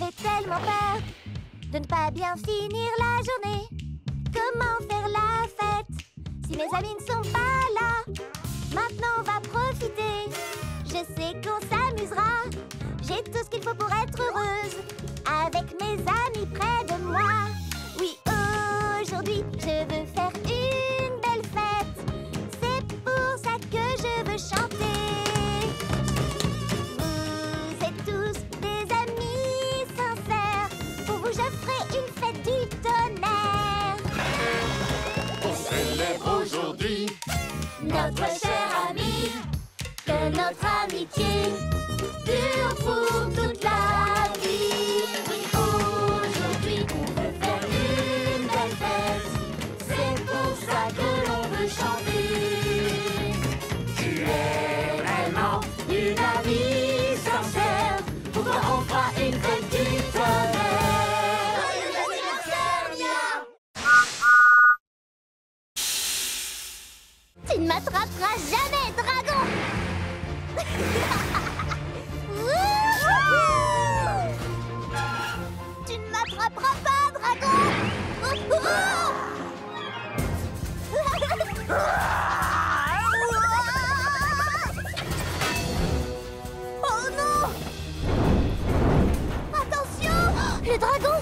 fait tellement peur de ne pas bien finir la journée. Comment faire la fête si mes amis ne sont pas là? Maintenant on va profiter, je sais qu'on s'amusera. J'ai tout ce qu'il faut pour être heureuse, avec mes amis près de moi. Oui, aujourd'hui je veux faire une belle fête, c'est pour ça que je veux chanter. Vous êtes tous des amis sincères, pour vous je ferai une fête du tonnerre. On célèbre aujourd'hui Notre cher ami, que notre amitié dure pour toute la vie. Oui, aujourd'hui on veut faire une belle fête, c'est pour ça que l'on veut chanter. Tu es vraiment une amie sincère, pour toi on fera une fête du tonnerre. Joyeux anniversaire, Mia! Tu ne m'attraperas jamais, dragon! Tu ne m'attraperas pas, dragon! Oh non! Attention! Le dragon!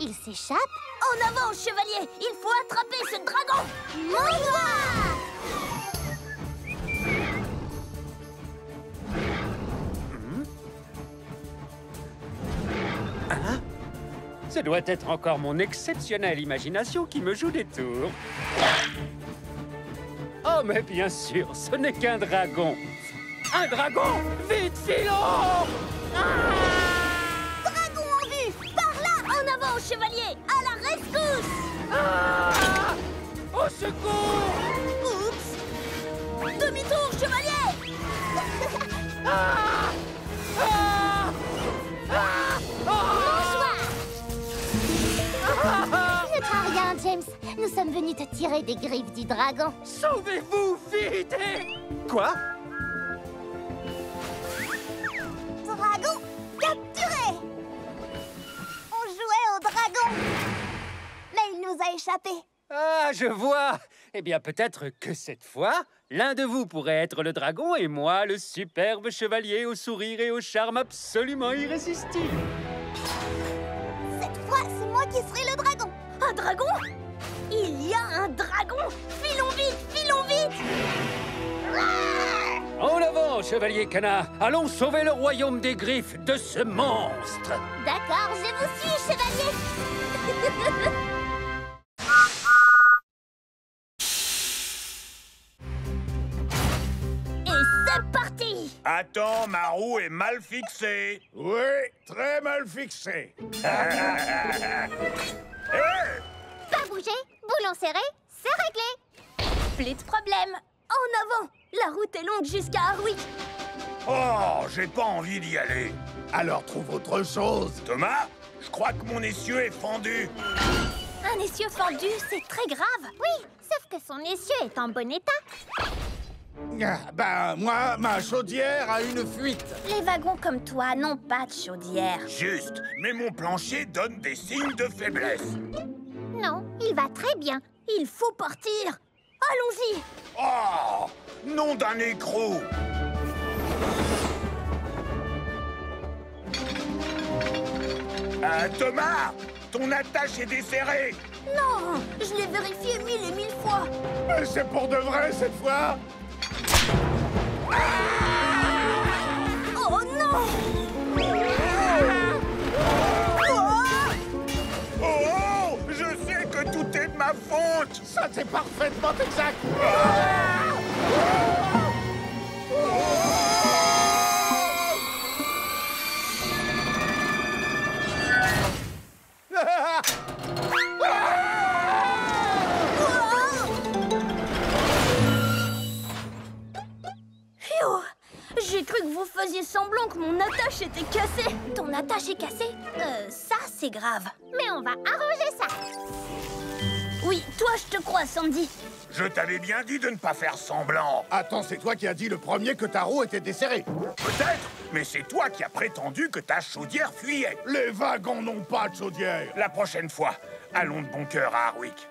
Il s'échappe? En avant, chevalier! Il faut attraper ce dragon! Mon doigt! Hein? Ce doit être encore mon exceptionnelle imagination qui me joue des tours. Oh, mais bien sûr, ce n'est qu'un dragon. Un dragon! Vite, filons! Dragon en vue! Par là! En avant, chevalier! À la rescousse! Ah! Au secours! Oups! Demi-tour, chevalier! Ah! Ah! Ah! Bonsoir! Ah! Ne crains rien, James. Nous sommes venus te tirer des griffes du dragon. Sauvez-vous, vite! Quoi? Dragon capturé! On jouait au dragon, mais il nous a échappé. Ah, je vois! Eh bien, peut-être que cette fois, l'un de vous pourrait être le dragon et moi, le superbe chevalier au sourire et au charme absolument irrésistible. Cette fois, c'est moi qui serai le dragon. Un dragon? Il y a un dragon! Filons vite, filons vite! En avant, chevalier canard! Allons sauver le royaume des griffes de ce monstre! D'accord, je vous suis, chevalier. Et c'est parti! Attends, ma roue est mal fixée. Oui, très mal fixé. Hey! Pas bouger, boulon serré, c'est réglé. Plus de problème. En avant! La route est longue jusqu'à Harwick. Oh, j'ai pas envie d'y aller. Alors trouve autre chose. Thomas, je crois que mon essieu est fendu. Un essieu fendu, c'est très grave. Oui, sauf que son essieu est en bon état. Ben, moi, ma chaudière a une fuite. Les wagons comme toi n'ont pas de chaudière. Juste, mais mon plancher donne des signes de faiblesse. Non, il va très bien. Il faut partir. Allons-y. Oh, nom d'un écrou. Thomas, ton attache est desserrée. Non, je l'ai vérifié 1000 et 1000 fois. Mais c'est pour de vrai cette fois. Oh non! Oh, je sais que tout est de ma faute. Ça, c'est parfaitement exact. Phew! J'ai cru que vous faisiez semblant que mon attache était cassée. Ton attache est cassée? Ça, c'est grave. Mais on va arranger ça. Oui, toi, je te crois, Sandy. Je t'avais bien dit de ne pas faire semblant. Attends, c'est toi qui as dit le premier que ta roue était desserrée. Peut-être, mais c'est toi qui as prétendu que ta chaudière fuyait. Les wagons n'ont pas de chaudière. La prochaine fois, allons de bon cœur à Hardwick.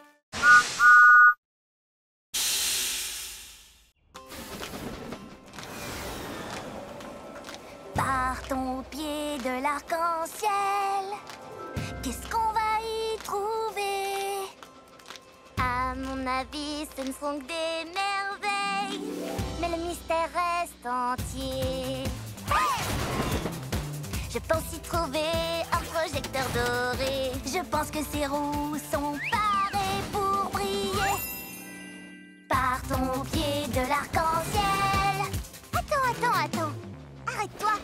Partons au pied de l'arc-en-ciel. Qu'est-ce qu'on va y trouver? À mon avis, ce ne sont que des merveilles, mais le mystère reste entier. Je pense y trouver un projecteur doré. Je pense que ces roues sont parées pour briller. Partons au pied de l'arc-en-ciel. Attends. Arrête-toi.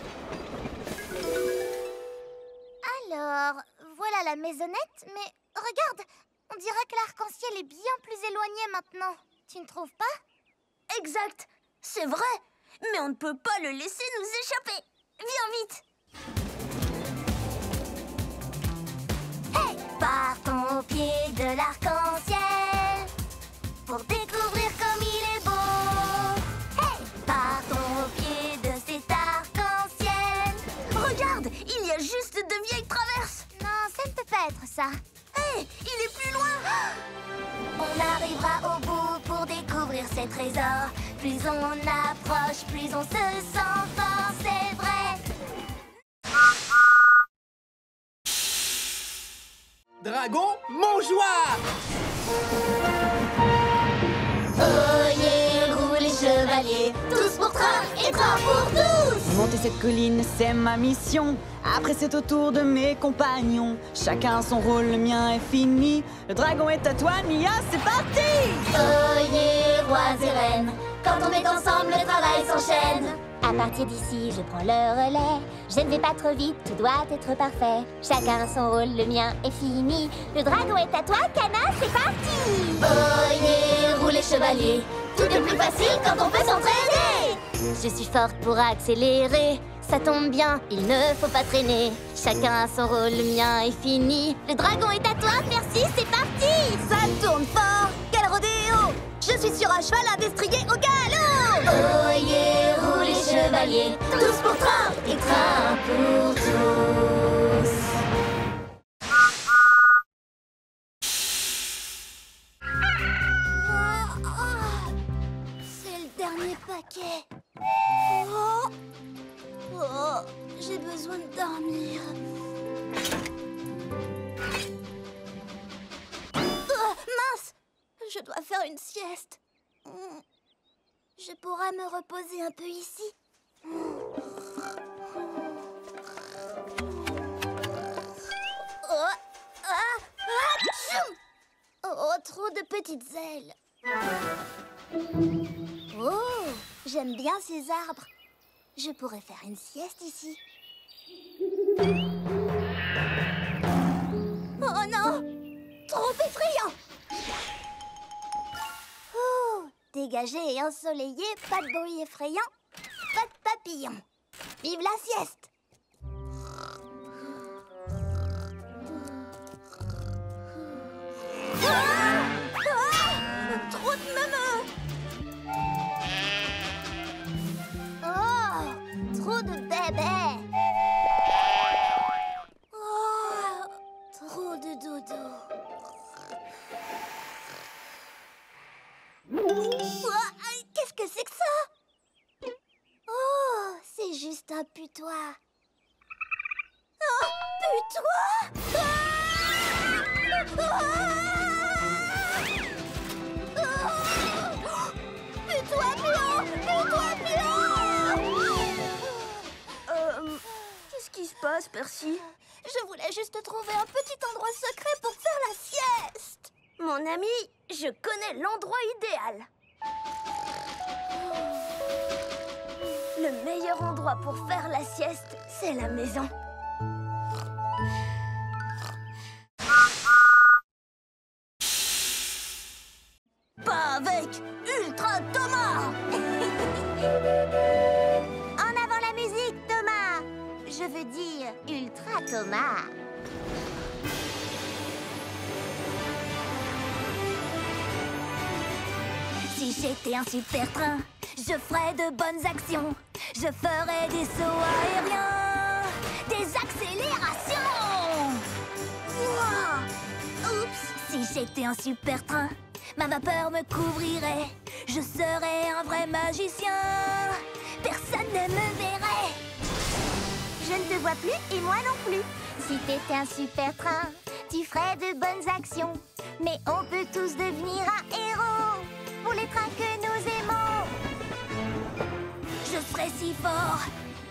Alors, voilà la maisonnette, mais regarde, on dirait que l'arc-en-ciel est bien plus éloigné maintenant. Tu ne trouves pas? Exact, c'est vrai, mais on ne peut pas le laisser nous échapper. Viens vite. Hey! Partons au pied de l'arc-en-ciel pour découvrir comme il est beau. Hey! Partons au pied de cet arc-en-ciel. Regarde, il y a juste de vieilles traverses. Non, ça ne peut pas être ça. Hé, il est plus loin. On arrivera au bout pour découvrir ces trésors. Plus on approche, plus on se sent fort, c'est vrai. Dragon mangeoire! Oyez, roulez les chevaliers, tous pour train et train pour tous. Monter cette colline, c'est ma mission. Après, c'est au tour de mes compagnons. Chacun son rôle, le mien est fini. Le dragon est à toi, Mia, c'est parti! Oyez, rois et reines, quand on est ensemble, le travail s'enchaîne. À partir d'ici, je prends le relais. Je ne vais pas trop vite, tout doit être parfait. Chacun a son rôle, le mien est fini. Le dragon est à toi, Cana, c'est parti! Oyez, roulez chevalier, tout est plus facile quand on peut s'entraîner. Je suis forte pour accélérer, ça tombe bien, il ne faut pas traîner. Chacun a son rôle, le mien est fini. Le dragon est à toi, merci, c'est parti! Ça tourne fort, quel rodéo! Je suis sur un cheval à destrier au galop! Oyez, roulez chevaliers, tous pour train et train pour tous. C'est le dernier paquet. J'ai besoin de dormir. Mince! Je dois faire une sieste. Je pourrais me reposer un peu ici. Oh, trop de petites ailes. Oh, j'aime bien ces arbres. Je pourrais faire une sieste ici. Oh non! Trop effrayant! Oh, dégagé et ensoleillé, pas de bruit effrayant, pas de papillons. Vive la sieste! Trop de mamans! Oh, trop de bébés! Oh, trop de dodo. Qu'est-ce que c'est que ça? Oh, c'est juste un putois. Oh, putois! Putois blanc! Putois blanc! Qu'est-ce qui se passe, Percy? Je voulais juste trouver un petit endroit secret pour faire la sieste. Mon ami, je connais l'endroit idéal. Le meilleur endroit pour faire la sieste, c'est la maison. Pas avec Ultra Thomas! En avant la musique, Thomas! Je veux dire Ultra Thomas. Si j'étais un super train, je ferais de bonnes actions. Je ferais des sauts aériens, des accélérations. Ouah. Oups. Si j'étais un super train, ma vapeur me couvrirait. Je serais un vrai magicien. Personne ne me verrait. Je ne te vois plus et moi non plus. Si t'étais un super train, tu ferais de bonnes actions. Mais on peut tous devenir un héros pour les trains que nous aimons. Je serais si fort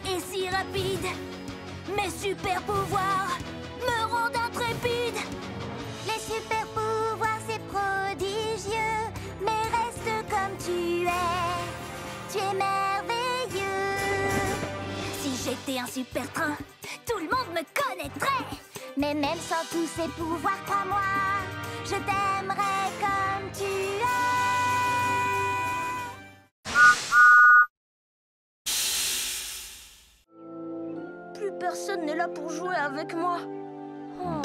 et si rapide. Mes super pouvoirs me rendent intrépide. Les super pouvoirs, c'est prodigieux. Mais reste comme tu es. Tu es merveilleux. Si j'étais un super train, tout le monde me connaîtrait. Mais même sans tous ces pouvoirs, crois-moi, je t'aimerais comme tu es. Plus personne n'est là pour jouer avec moi. Oh.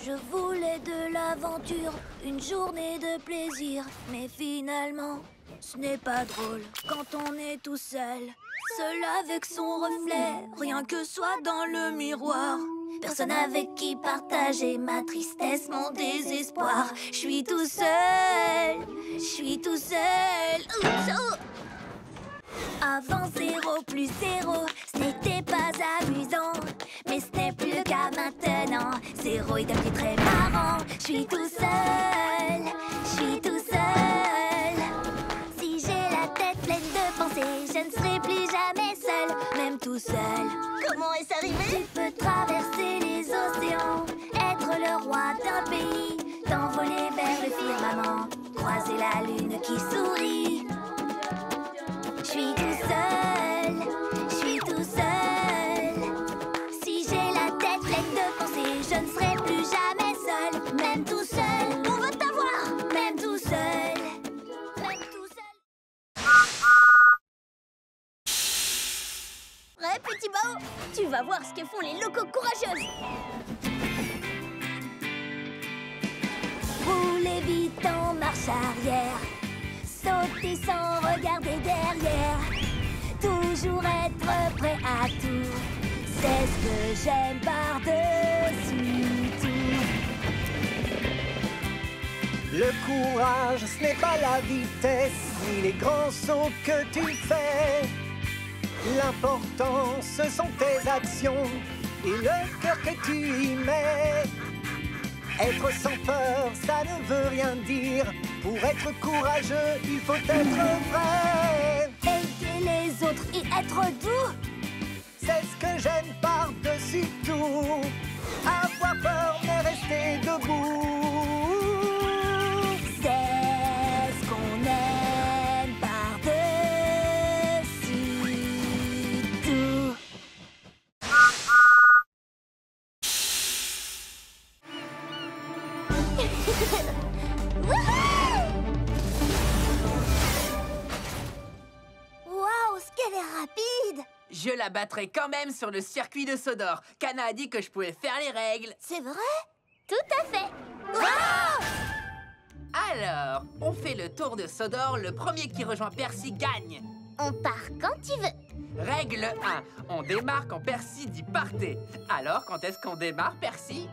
Je voulais de l'aventure, une journée de plaisir. Mais finalement, ce n'est pas drôle quand on est tout seul. Seul avec son reflet, rien que soi dans le miroir. Personne avec qui partager ma tristesse, mon désespoir. Je suis tout seul, je suis tout seul. Oups, oh. Avant 0 plus 0, ce n'était pas amusant. Mais ce n'est plus le cas maintenant. 0 est devenu très marrant. Je suis tout seul, je suis tout seul. Si j'ai la tête pleine de pensées, je ne serai plus jamais seul, même tout seul. Comment est-ce arrivé? Tu peux traverser les océans, être le roi d'un pays, t'envoler vers le firmament, croiser la lune qui sourit. Je suis tout seul, je suis tout seul. Si j'ai la tête pleine de pensées, je ne serai plus jamais seul, même tout seul. On veut t'avoir, même tout seul, même tout seul. Prêt, petit Bao? Tu vas voir ce que font les locaux courageuses. Roulez vite en marche arrière, sauter sans regarder derrière, toujours être prêt à tout, c'est ce que j'aime par-dessus tout. Le courage, ce n'est pas la vitesse, ni les grands sauts que tu fais. L'important, ce sont tes actions et le cœur que tu y mets. Être sans peur, ça ne veut rien dire. Pour être courageux, il faut être vrai. Aider les autres et être doux, C'est ce que j'aime par-dessus tout. Avoir peur, mais rester debout. c'est ce qu'on aime par-dessus tout. Waouh, ce qu'elle est rapide! Je la battrai quand même sur le circuit de Sodor. Kana a dit que je pouvais faire les règles. C'est vrai? Tout à fait! Alors, on fait le tour de Sodor. Le premier qui rejoint Percy gagne. On part quand tu veux. Règle 1. On démarre quand Percy dit partez. Alors, quand est-ce qu'on démarre, Percy?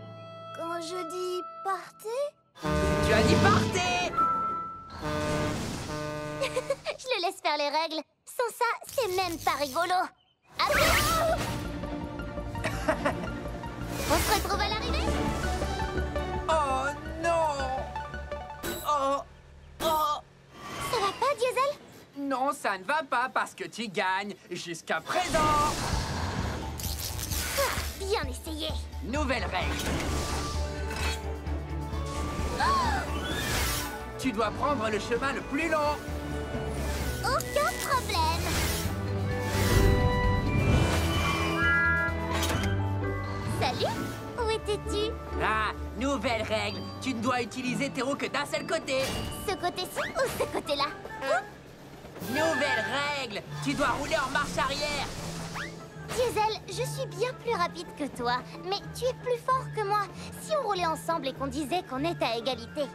Quand je dis partez, Tu as dit partez! je le laisse faire les règles. Sans ça, c'est même pas rigolo. Attention! On se retrouve à l'arrivée? Oh non! Oh! Oh! Ça va pas, Diesel? Non, ça ne va pas parce que tu gagnes jusqu'à présent. Ah, bien essayé. Nouvelle règle. Tu dois prendre le chemin le plus long. Aucun problème. Salut, où étais-tu? Ah, nouvelle règle. Tu ne dois utiliser tes roues que d'un seul côté. Ce côté-ci ou ce côté-là? Nouvelle règle. Tu dois rouler en marche arrière. Diesel, je suis bien plus rapide que toi, mais tu es plus fort que moi. Si on roulait ensemble et qu'on disait qu'on est à égalité.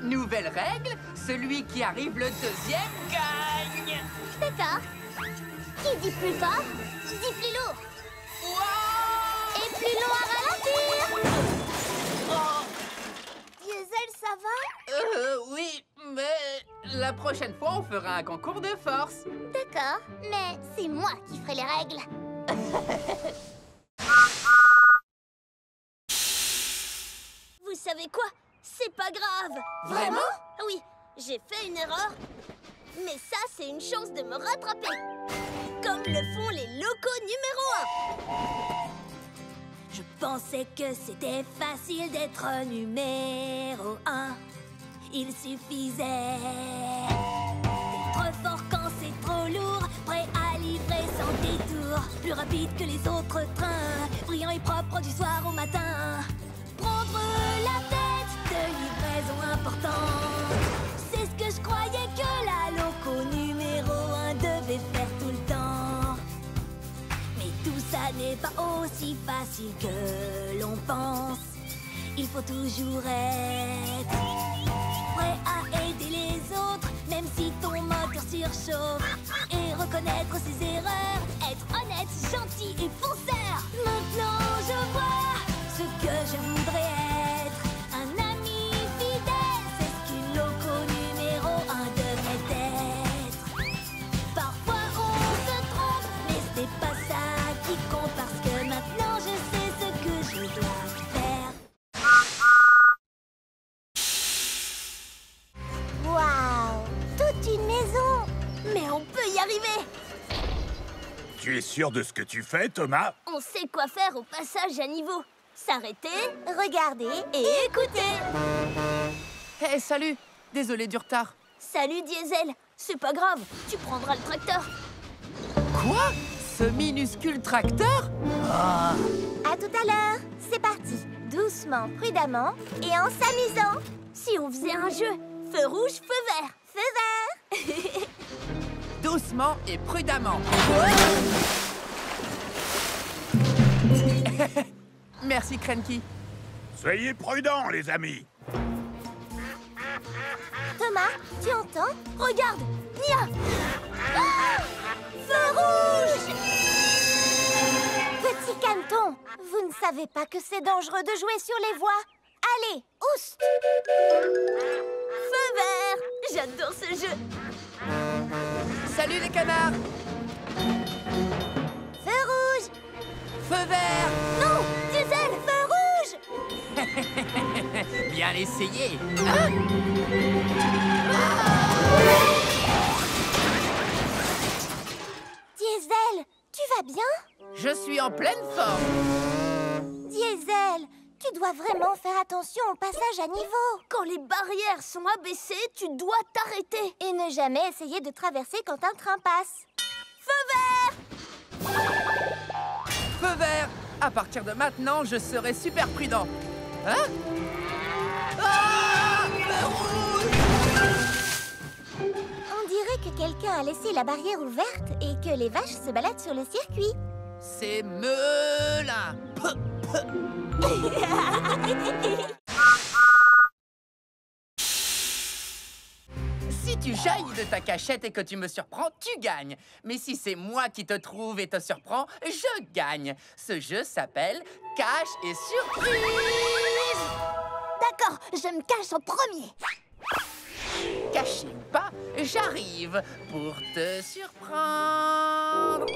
Nouvelle règle, celui qui arrive le deuxième gagne. D'accord. Qui dit plus fort, dit plus lourd. Wow! Et plus long à ralentir. Diesel, ça va? Oui, mais la prochaine fois, on fera un concours de force. D'accord, mais c'est moi qui ferai les règles. Vous savez quoi? C'est pas grave. Vraiment? Oui, j'ai fait une erreur. Mais ça, c'est une chance de me rattraper. Comme le font les locaux numéro 1. Je pensais que c'était facile d'être numéro 1. Il suffisait d'être fort quand c'est trop lourd, prêt à livrer sans détour, plus rapide que les autres trains, brillant et propre du soir au matin. Prendre la tête de livraison importante, c'est ce que je croyais que la loco numéro 1 devait faire tout le temps. Mais tout ça n'est pas aussi facile que l'on pense. Il faut toujours être prêt à aider les autres, même si ton moteur surchauffe, et reconnaître ses erreurs, être honnête, gentil et fonceur. Maintenant je vois ce que je voudrais être, un ami fidèle, c'est ce qu'une loco numéro 1 devrait être. Parfois on se trompe, mais ce n'est pas ça qui compte, parce que maintenant je sais ce que je dois faire. Waouh! Toute une maison! Mais on peut y arriver! Tu es sûr de ce que tu fais, Thomas? On sait quoi faire au passage à niveau. S'arrêter, regarder et écouter. Hé, salut! Désolé du retard. Salut Diesel, c'est pas grave, tu prendras le tracteur. Quoi? Ce minuscule tracteur? À tout à l'heure, c'est parti. Doucement, prudemment et en s'amusant. Si on faisait un jeu, feu rouge, feu vert. Feu vert. Doucement et prudemment. Merci, Cranky. Soyez prudents, les amis. Thomas, tu entends? Regarde, Nia. Ah! Feu rouge! Petit caneton, vous ne savez pas que c'est dangereux de jouer sur les voies. Allez, oust! Feu vert! J'adore ce jeu. Salut les canards! Feu rouge! Feu vert! Non! Diesel, feu rouge! Bien essayé! Diesel, tu vas bien? Je suis en pleine forme! Diesel, tu dois vraiment faire attention au passage à niveau. Quand les barrières sont abaissées, tu dois t'arrêter. Et ne jamais essayer de traverser quand un train passe. Feu vert! Feu vert! À partir de maintenant, je serai super prudent. Hein? Ah! Feu rouge! On dirait que quelqu'un a laissé la barrière ouverte et que les vaches se baladent sur le circuit. C'est Melin! Si tu jaillis de ta cachette et que tu me surprends, tu gagnes. Mais si c'est moi qui te trouve et te surprends, je gagne. Ce jeu s'appelle Cache et Surprise. D'accord, je me cache en premier. Caché ou pas, j'arrive pour te surprendre.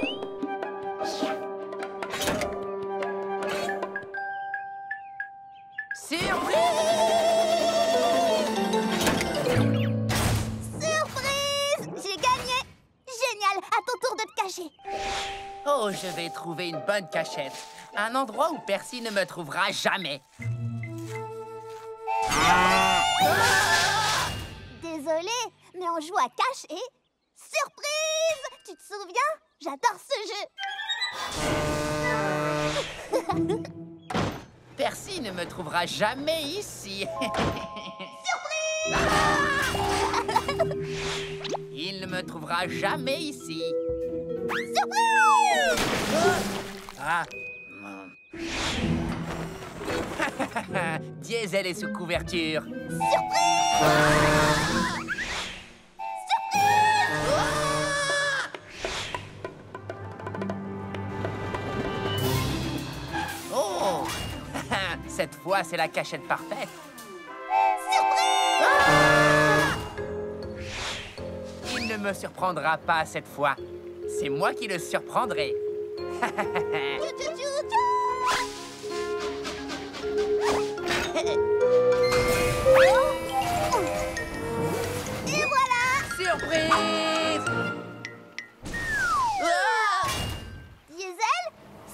Surprise! J'ai gagné! Génial! À ton tour de te cacher. Oh, je vais trouver une bonne cachette. Un endroit où Percy ne me trouvera jamais. Désolée, mais on joue à cache et... Surprise! Tu te souviens? J'adore ce jeu. Percy ne me trouvera jamais ici. Surprise! Il ne me trouvera jamais ici. Surprise! Ah. Diesel est sous couverture. Oh! Cette fois, c'est la cachette parfaite. Il ne me surprendra pas cette fois. C'est moi qui le surprendrai. Et voilà! Surprise! Ah! Diesel,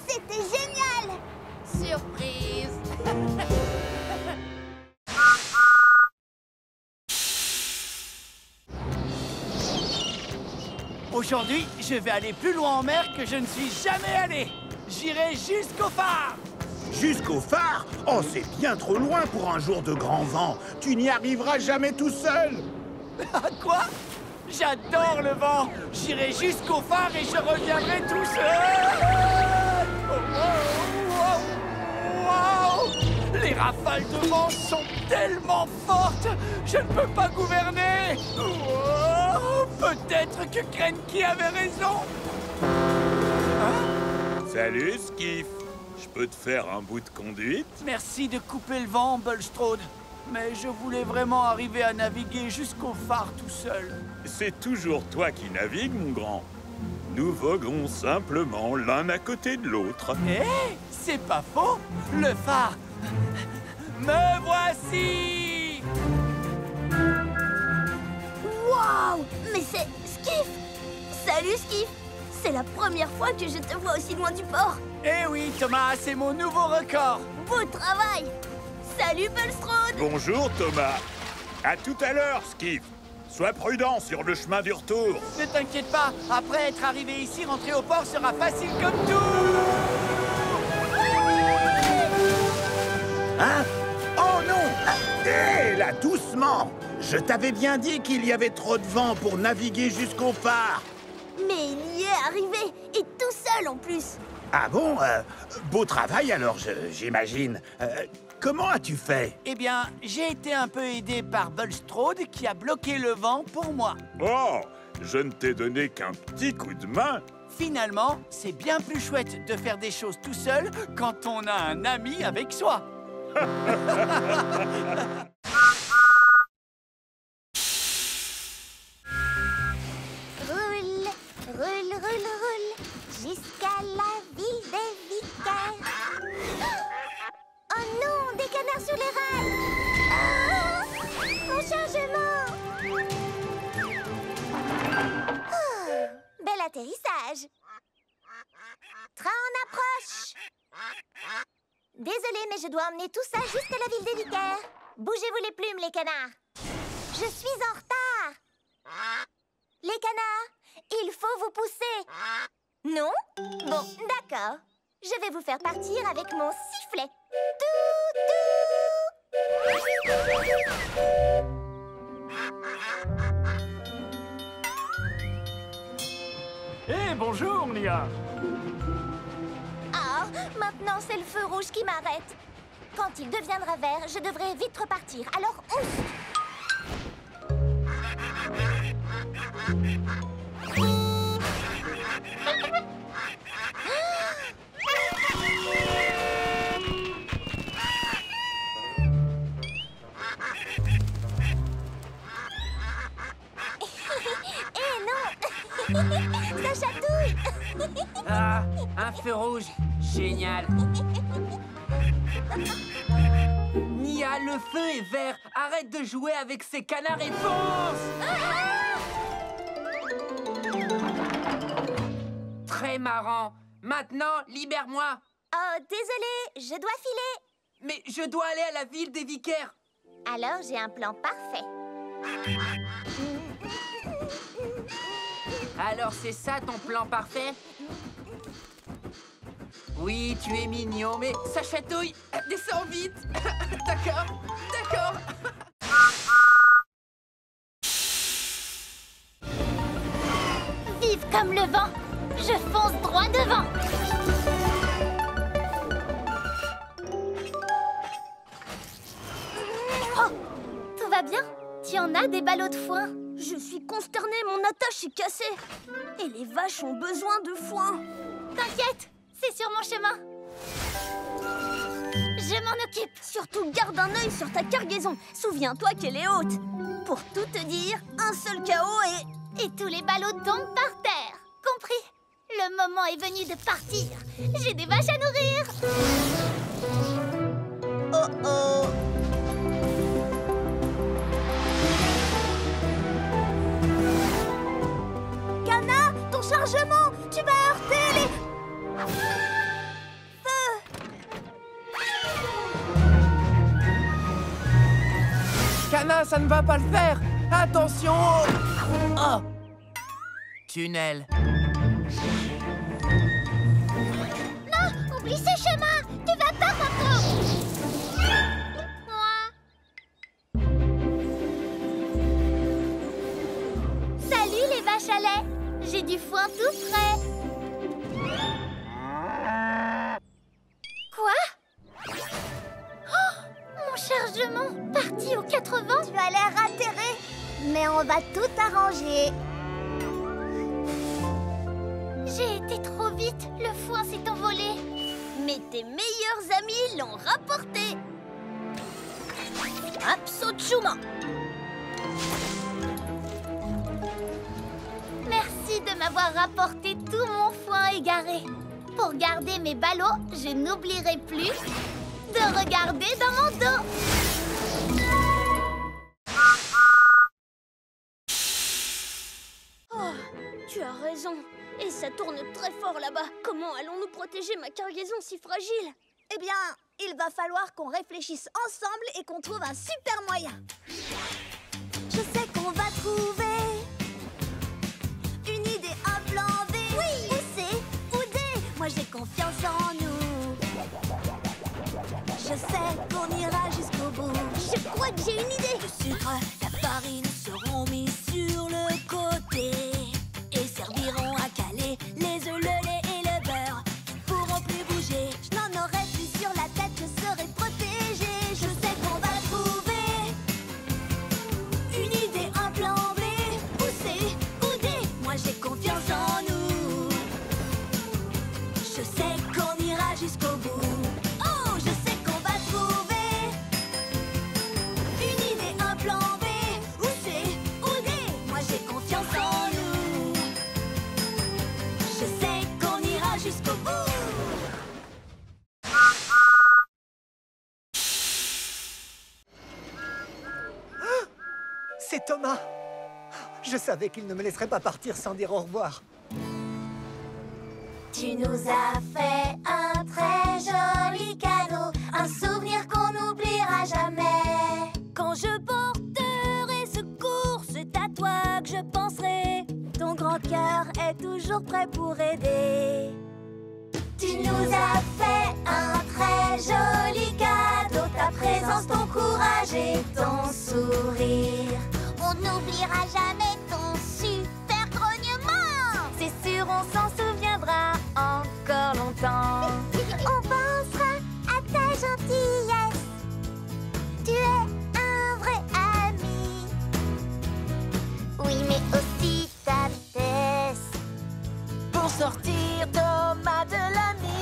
c'était génial! Surprise! Aujourd'hui, je vais aller plus loin en mer que je ne suis jamais allé. J'irai jusqu'au phare. Jusqu'au phare? Oh, c'est bien trop loin pour un jour de grand vent. Tu n'y arriveras jamais tout seul. Quoi? J'adore le vent. J'irai jusqu'au phare et je reviendrai tout seul. Wow! Les rafales de vent sont tellement fortes. Je ne peux pas gouverner. Oh, peut-être que Krenki avait raison. Salut, Skiff. Je peux te faire un bout de conduite? Merci de couper le vent, Bulstrode. Mais je voulais vraiment arriver à naviguer jusqu'au phare tout seul. C'est toujours toi qui navigues, mon grand. Nous voguons simplement l'un à côté de l'autre. Eh, c'est pas faux. Le phare. Me voici. Waouh! Mais c'est Skiff! Salut Skiff! C'est la première fois que je te vois aussi loin du port. Eh oui, Thomas, c'est mon nouveau record. Beau travail! Salut Bulstrode! Bonjour, Thomas. À tout à l'heure, Skiff. Sois prudent sur le chemin du retour. Ne t'inquiète pas, après être arrivé ici, rentrer au port sera facile comme tout. Hein? Oh non! Hé, là, doucement! Je t'avais bien dit qu'il y avait trop de vent pour naviguer jusqu'au phare. Mais il y est arrivé, et tout seul en plus. Ah bon? Beau travail alors, j'imagine. Comment as-tu fait? Eh bien, j'ai été un peu aidé par Bulstrode qui a bloqué le vent pour moi. Oh, je ne t'ai donné qu'un petit coup de main. Finalement, c'est bien plus chouette de faire des choses tout seul quand on a un ami avec soi. Roule, roule, roule, roule, jusqu'à la ville des vicaires. Oh non, des canards sur les rails. Ah, mon chargement. Oh, bel atterrissage. Train en approche. Désolée, mais je dois emmener tout ça jusqu'à la ville des vicaires. Bougez-vous les plumes, les canards. Je suis en retard. Les canards, il faut vous pousser. Non? Bon, d'accord. Je vais vous faire partir avec mon sifflet. Eh, bonjour, Nia. Ah, maintenant c'est le feu rouge qui m'arrête. Quand il deviendra vert, je devrais vite repartir. Alors, ouf! Eh non! Ça chatouille! Ah, un feu rouge. Génial. Nia, le feu est vert. Arrête de jouer avec ces canards et fonce! Très marrant. Maintenant, libère-moi. Oh, désolé, je dois filer. Mais je dois aller à la ville des vicaires. Alors, j'ai un plan parfait. Alors, c'est ça ton plan parfait? Oui, tu es mignon, mais ça chatouille. Descends vite. D'accord, d'accord. Vive comme le vent, je fonce droit devant. bien? Tu en as des ballots de foin? Je suis consternée, mon attache est cassée. Et les vaches ont besoin de foin. T'inquiète, c'est sur mon chemin. Je m'en occupe. Surtout garde un œil sur ta cargaison. Souviens-toi qu'elle est haute. Pour tout te dire, un seul chaos et tous les ballots tombent par terre. Compris? Le moment est venu de partir. J'ai des vaches à nourrir. Oh oh. Kana, ton chargement, tu vas heurter les... Feu. Kana, ça ne va pas le faire. Attention. Oh. Tunnel. Non, oublie ce chemin. Tu vas pas, Coco. Salut les vaches à lait. J'ai du foin tout frais. Quoi? Oh, mon chargement parti aux 80. Tu as l'air atterré. Mais on va tout arranger. J'ai été trop vite. Le foin s'est envolé. Mais tes meilleurs amis l'ont rapporté. Absolument. Merci de m'avoir rapporté tout mon foin égaré. Pour garder mes ballots, je n'oublierai plus de regarder dans mon dos. Oh, tu as raison. Et ça tourne très fort là-bas. Comment allons-nous protéger ma cargaison si fragile? Eh bien, il va falloir qu'on réfléchisse ensemble et qu'on trouve un super moyen. Je sais qu'on va trouver une idée, un plan B. Oui! Où c'est? Où D? Moi j'ai confiance en nous. Je sais qu'on ira jusqu'au bout. Je crois que j'ai une idée. Le sucre, la farine seront mis sur le côté et serviront à caler les œufs, le lait et le beurre. Ils pourront plus bouger. Je n'en aurai plus sur la tête, je serai protégée. Je sais qu'on va trouver une idée, un plan B. Où c'est? Où D? Moi j'ai confiance en nous. Je sais qu'on ira jusqu'au bout. Oh, je sais qu'on va trouver une idée, un plan B. Où c'est? Où D? Moi j'ai confiance en nous. Je sais qu'on ira jusqu'au bout. C'est Thomas. Je savais qu'il ne me laisserait pas partir sans dire au revoir. Tu nous as fait un très joli cadeau, un souvenir qu'on n'oubliera jamais. Quand je porterai secours, c'est à toi que je penserai. Ton grand cœur est toujours prêt pour aider. Tu nous as fait un très joli cadeau, ta présence, ton courage et ton sourire. On n'oubliera jamais ton super grognement. C'est sûr, on s'en souviendra encore longtemps. On pensera à ta gentillesse. Tu es un vrai ami. Oui, mais aussi ta vitesse. Pour sortir Thomas de la mine.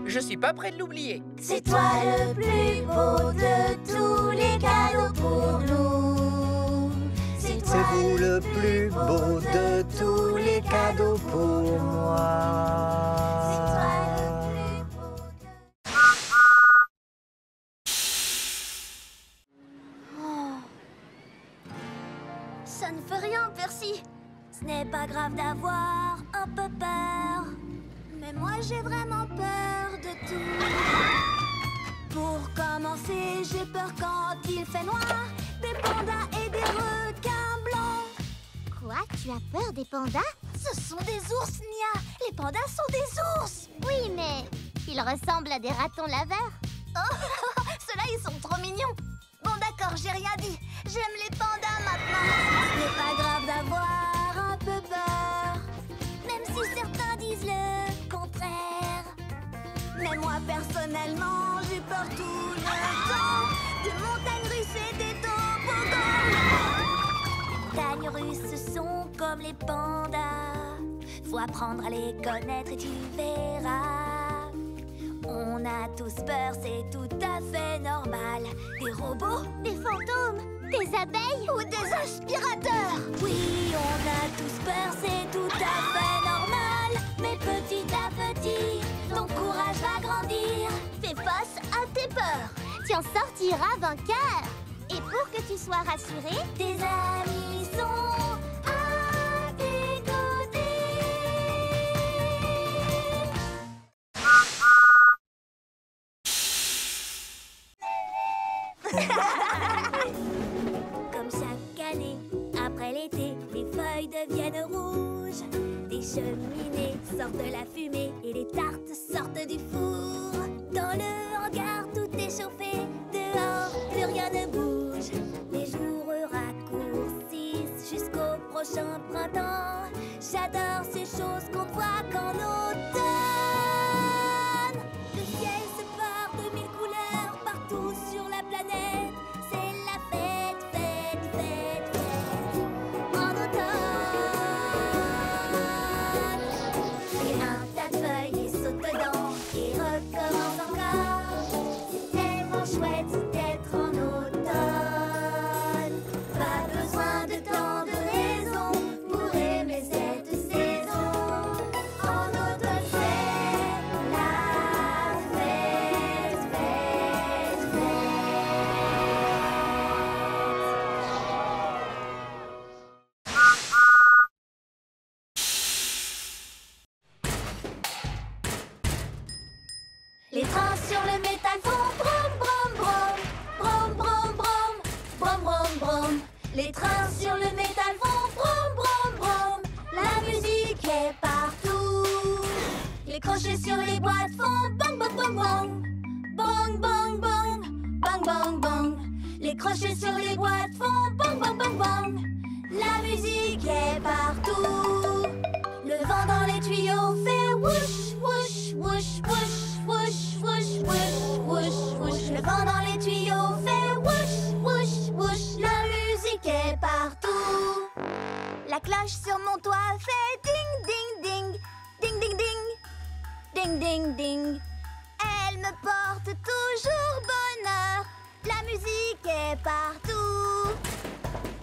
Je suis pas prêt de l'oublier. C'est toi le plus beau de tous les cadeaux pour nous. C'est C'est vous le plus beau de tous les cadeaux pour moi. Ça ne fait rien, Percy. Ce n'est pas grave d'avoir un peu peur. Mais moi, j'ai vraiment peur de tout. Pour commencer, j'ai peur quand il fait noir. Des pandas et des requins blancs. Quoi? Tu as peur des pandas? Ce sont des ours, Nia. Les pandas sont des ours. Oui, mais ils ressemblent à des ratons laveurs. Oh, ceux-là, ils sont trop mignons. Bon, d'accord, j'ai rien dit. J'aime les pandas maintenant. Ce n'est pas grave d'avoir un peu peur, même si certains disent le contraire. Mais moi, personnellement, j'ai peur tout le temps des montagnes russes et des toboggans. Montagnes russes sont comme les pandas. Faut apprendre à les connaître et tu verras. On a tous peur, c'est tout à fait normal. Des robots, Des fantômes, des abeilles ou des aspirateurs. Oui, on a tous peur, c'est tout à fait normal. Mais petit à petit, ton courage va grandir. Fais face à tes peurs. Tu en sortiras vainqueur. Et pour que tu sois rassuré, Tes amis sont à tes côtés. Comme chaque année, après l'été, les feuilles deviennent rouges. Des cheminées sortent de la fumée et les tartes sortent du four. Dans le hangar, tout est chauffé. Dehors, plus rien ne bouge. Les jours raccourcissent jusqu'au prochain printemps. J'adore ces choses qu'on ne voit qu'en automne. Le ciel se part de mille couleurs partout sur la planète. C'est la fête, fête, fête, fête en automne. Et un tas de feuilles et saute dedans et recommence encore. C'est tellement chouette d'être en automne. Pas besoin de tant de raisons pour aimer cette saison. En automne c'est la fête, fête, fête. Les trains sur le métal font brom brom brom, brom brom brom, brom brom brom. Les trains sur le métal font brom brom brom. La musique est partout. Les crochets sur les boîtes font bang bang bang bang, bang bang bang, bang bang bang. Les crochets sur les boîtes font bang bang bang bang. La musique est partout. Le vent dans les tuyaux fait whoosh whoosh whoosh whoosh whoosh whoosh whoosh whoosh whoosh. Le vent dans les tuyaux fait whoosh whoosh whoosh. La musique est partout. La cloche sur mon toit fait ding ding ding, ding ding ding, ding ding ding. Elle me porte toujours bonheur. La musique est partout.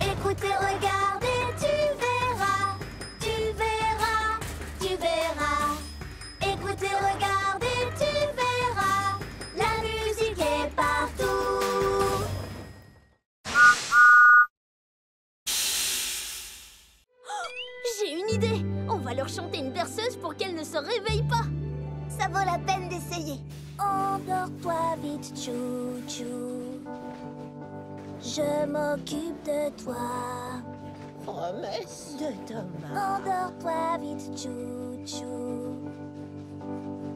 Écoutez, regardez, tu verras, tu verras, tu verras. Écoutez, regardez, tu verras. La musique est partout. j'ai une idée. On va leur chanter une berceuse pour qu'elles ne se réveillent pas. Ça vaut la peine d'essayer. Endors-toi vite, chou-chou. Je m'occupe de toi. Promesse de Thomas. Endors-toi vite, chou-chou.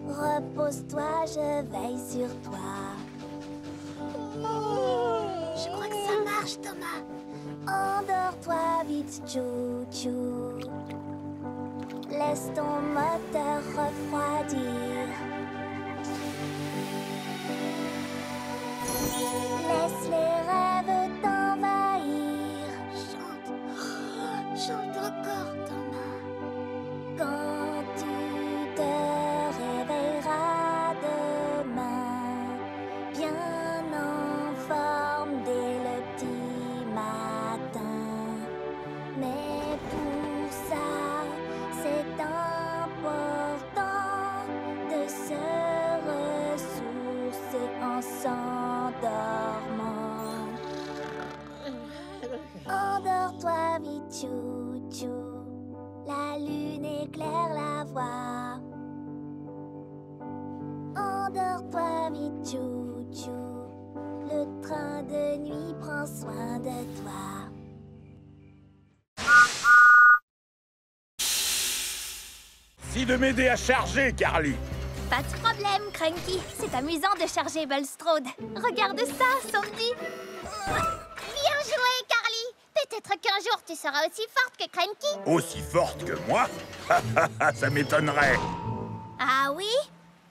Repose-toi, je veille sur toi. Je crois que ça marche, Thomas. Endors-toi vite, chou-chou. Laisse ton moteur refroidir. Laisse les rêves t'envahir. Chante, chante encore, Thomas. Quand tu te réveilleras demain, bien en forme dès le petit matin. Mais pour ça, c'est important de se ressourcer en s'endormant. Endors-toi vite, chou-chou. La lune éclaire la voie. Endors-toi vite, chou-chou. Le train de nuit prend soin de toi. Merci de m'aider à charger, Carly. Pas de problème, Cranky. C'est amusant de charger Bulstrode. Regarde ça, Sandy. Bien joué, Carly. Peut-être qu'un jour, tu seras aussi forte que Cranky. Aussi forte que moi? Ça m'étonnerait. Ah oui?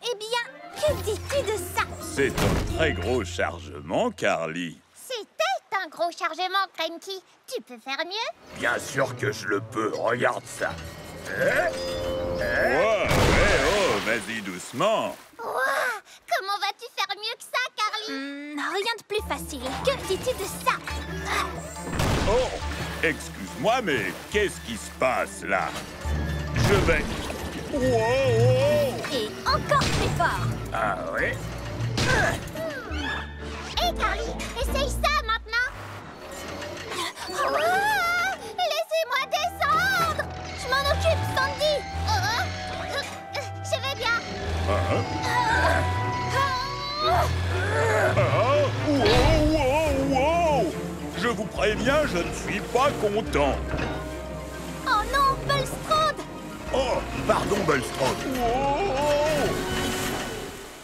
Eh bien, Que dis-tu de ça? C'est un très gros chargement, Carly. C'était un gros chargement, Cranky. Tu peux faire mieux? Bien sûr que je le peux, regarde ça. Wow, oh, vas-y doucement. Ouah, comment vas-tu faire mieux que ça, Carly? Rien de plus facile. Que dis-tu de ça? Oh, excuse-moi, mais qu'est-ce qui se passe là? Je vais... Wow! Et encore plus fort. Ah oui? Hé, Carly, essaye ça maintenant. Ouah, laissez-moi descendre. Je m'en occupe, Sandy. Je vais bien. Wow! Je vous préviens, je ne suis pas content. Oh non, Bulstrode! Oh, pardon, Bulstrode.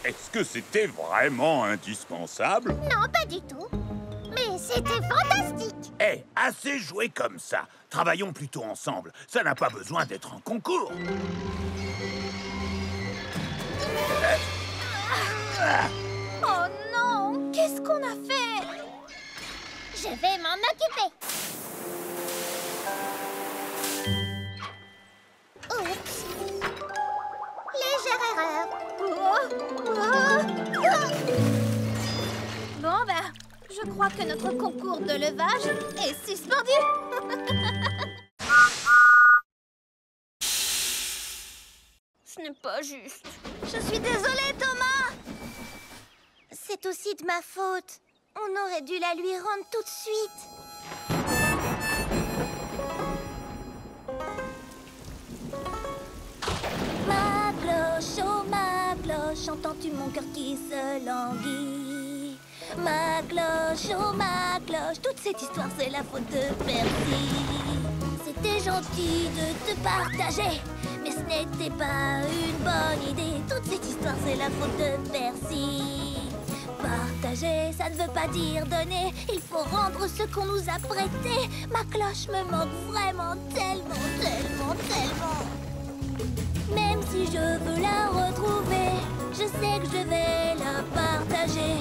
Est-ce que c'était vraiment indispensable? Non, pas du tout. Mais c'était fantastique. Hé, assez joué comme ça. Travaillons plutôt ensemble. Ça n'a pas besoin d'être un concours. Oh non! Qu'est-ce qu'on a fait? Je vais m'en occuper. Oups. Légère erreur. Bon, ben, je crois que notre concours de levage est suspendu. Ce n'est pas juste. Je suis désolée, Thomas. C'est aussi de ma faute. On aurait dû la lui rendre tout de suite. Ma cloche, oh ma cloche, entends-tu mon cœur qui se languit? Ma cloche, oh ma cloche, toute cette histoire c'est la faute de Percy. C'était gentil de te partager, mais ce n'était pas une bonne idée. Toute cette histoire c'est la faute de Percy. Partager, ça ne veut pas dire donner. Il faut rendre ce qu'on nous a prêté. Ma cloche me manque vraiment tellement, tellement, tellement. Même si je veux la retrouver, je sais que je vais la partager.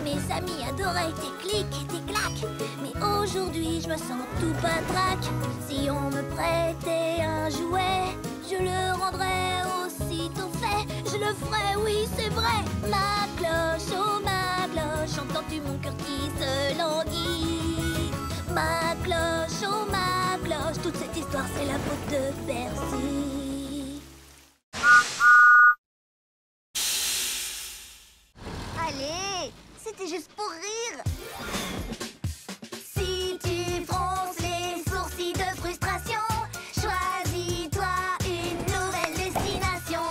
Mes amis adoraient tes clics et tes claques, mais aujourd'hui je me sens tout patraque. Si on me prêtait un jouet, je le rendrais aussitôt fait. Je le ferais, oui c'est vrai. Ma cloche, oh ma cloche, entends-tu mon cœur qui se languit? Ma cloche, oh ma cloche, toute cette histoire c'est la faute de Percy. Allez, c'était juste pour rire. Si tu fronces les sourcils de frustration, choisis-toi une nouvelle destination.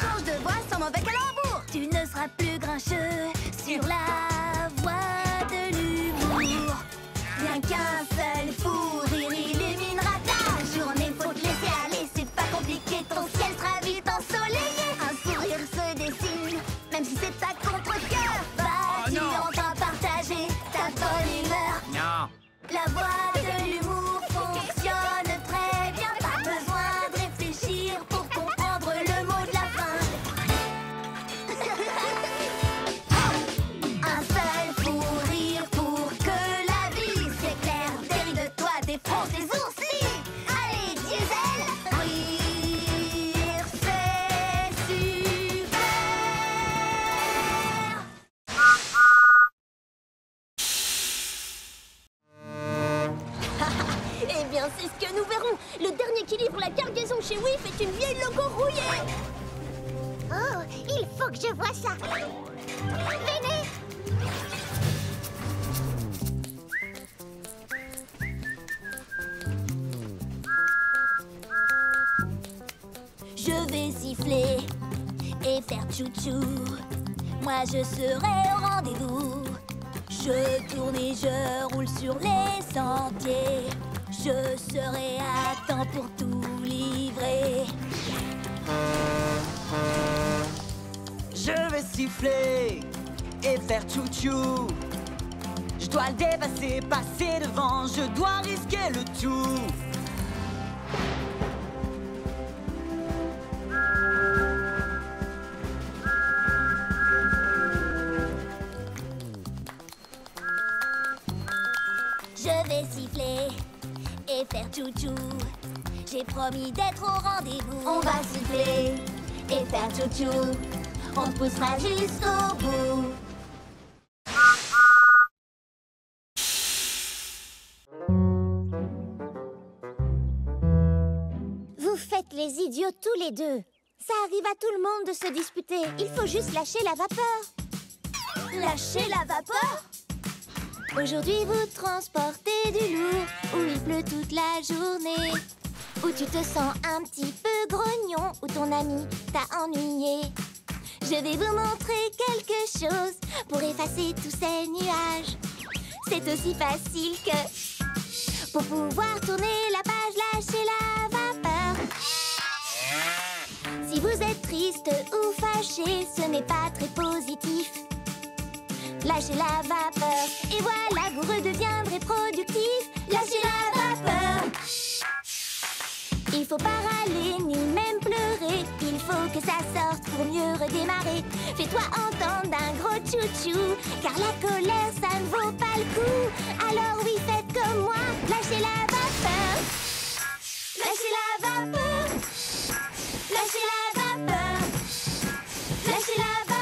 Change de voix sans mauvais calembour. Tu ne seras plus grincheux sur la voie de l'humour. Rien qu'un seul fou rire illuminera ta journée. Faut te laisser aller, c'est pas compliqué, ton ciel sera vite ensoleillé. Un sourire se dessine, même si c'est à contre-cœur. Vas-y, enfin partager ta bonne humeur. Non. La voie de l'humour fonctionne très bien. Pas besoin de réfléchir pour comprendre le mot de la fin. Un seul fou rire pour que la vie s'éclaire. Derrière de toi, défonce les oursis. Allez, diesel, rire, c'est super. Eh bien, c'est ce que nous verrons. Le dernier qui livre la cargaison chez Whiff est une vieille logo rouillée. Oh, il faut que je vois ça. Venez. Je vais siffler et faire tchou-tchou. Moi, je serai au rendez-vous. Je tourne et je roule sur les sentiers. Je serai à temps pour tout livrer. Je vais siffler et faire tchou-tchou. Je dois le dépasser, passer devant. Je dois risquer le tout. faire chouchou. J'ai promis d'être au rendez-vous. On va souffler et faire chouchou. On te poussera jusqu'au bout. Vous faites les idiots tous les deux. Ça arrive à tout le monde de se disputer. Il faut juste lâcher la vapeur. Lâcher la vapeur? Aujourd'hui, vous transportez du lourd, où il pleut toute la journée, où tu te sens un petit peu grognon, où ton ami t'a ennuyé. Je vais vous montrer quelque chose pour effacer tous ces nuages. C'est aussi facile que... Pour pouvoir tourner la page, lâchez la vapeur. Si vous êtes triste ou fâché, ce n'est pas très positif. Lâchez la vapeur et voilà, vous redeviendrez productif. Lâchez la vapeur. Il faut pas râler ni même pleurer. Il faut que ça sorte pour mieux redémarrer. Fais-toi entendre d'un gros tchou-tchou, car la colère, ça ne vaut pas le coup. Alors oui, faites comme moi, lâchez la vapeur. Lâchez la vapeur. Lâchez la vapeur. Lâchez la vapeur.